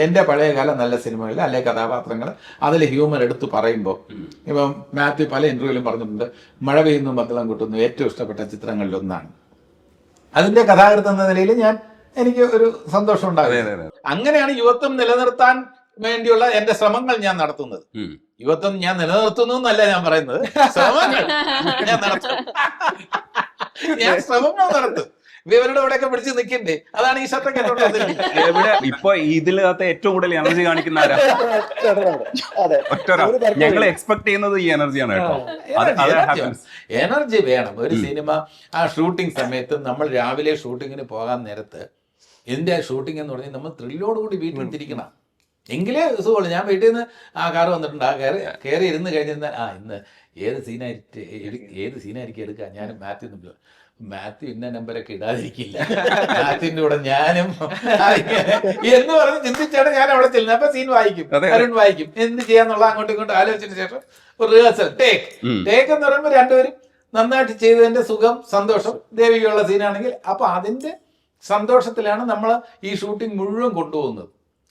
എന്റെ പഴയകാല നല്ല സിനിമകളിൽ അല്ലെ കഥാപാത്രങ്ങൾ അതിൽ ഹ്യൂമർ എടുത്തു പറയുമ്പോൾ ഇപ്പം മാത്യു പല ഇന്റർവ്യൂവിലും പറഞ്ഞിട്ടുണ്ട് മഴ പെയ്യുന്നു മദ്ദളം കൂട്ടുന്നു ഏറ്റവും ഇഷ്ടപ്പെട്ട ചിത്രങ്ങളിൽ ഒന്നാണ്. അതിന്റെ കഥാകൃത്ത് എന്ന നിലയിൽ എനിക്ക് ഒരു സന്തോഷം ഉണ്ടാകും. അങ്ങനെയാണ് യുവത്വം നിലനിർത്താൻ വേണ്ടിയുള്ള എന്റെ ശ്രമങ്ങൾ ഞാൻ നടത്തുന്നത്. യുവത്വം ഞാൻ നിലനിർത്തുന്നു എന്നല്ല ഞാൻ പറയുന്നത്, ശ്രമങ്ങൾ ഞാൻ നടത്തും. ഞാൻ ശ്രമങ്ങൾ നടത്തും. ഇവരുടെ ഇവിടെയൊക്കെ പിടിച്ച് നിൽക്കണ്ടേ, അതാണ് ഈ ഷർട്ടൊക്കെ ഇപ്പൊ ഇതിനകത്ത് ഏറ്റവും കൂടുതൽ എനർജി കാണിക്കുന്ന ആരാ? ഞങ്ങൾ എക്സ്പെക്ട് ചെയ്യുന്നത് ഈ എനർജിയാണ് കേട്ടോ. എനർജി വേണം. ഒരു സിനിമ ആ ഷൂട്ടിംഗ് സമയത്ത് നമ്മൾ രാവിലെ ഷൂട്ടിങ്ങിന് പോകാൻ നേരത്ത് ഇതിന്റെ ഷൂട്ടിംഗ് എന്ന് പറഞ്ഞാൽ നമ്മൾ ത്രില്ലോടുകൂടി വീട്ടിൽ തിരിക്കണം, എങ്കിലേ സുഖമുള്ളൂ. ഞാൻ വീട്ടിൽ നിന്ന് ആ കാറ് വന്നിട്ടുണ്ട്, ആ കയറി ഇരുന്ന് കഴിഞ്ഞാൽ ഇന്ന് ഏത് സീനായിരിക്കും എടുക്കുക. ഞാൻ മാത്യു ഇന്ന നമ്പരൊക്കെ ഇടാതിരിക്കില്ല, മാത്യുവിന്റെ കൂടെ ഞാനും എന്ന് പറഞ്ഞ് ചിന്തിച്ചാണ് ഞാൻ അവിടെ ചെല്ലുന്നത്. അപ്പൊ സീൻ വായിക്കും, അരുൺ വായിക്കും, എന്ത് ചെയ്യാന്നുള്ള അങ്ങോട്ടും ഇങ്ങോട്ടും ആലോചിച്ചതിന് ശേഷം ഒരു റിഹേഴ്സൽ ടേക്ക് എന്ന് പറയുമ്പോൾ രണ്ടുപേരും നന്നായിട്ട് ചെയ്തതിന്റെ സുഖം സന്തോഷം ദേവികയുള്ള സീനാണെങ്കിൽ അപ്പൊ അതിന്റെ സന്തോഷത്തിലാണ് നമ്മൾ ഈ ഷൂട്ടിംഗ് മുഴുവൻ കൊണ്ടുപോകുന്നത്.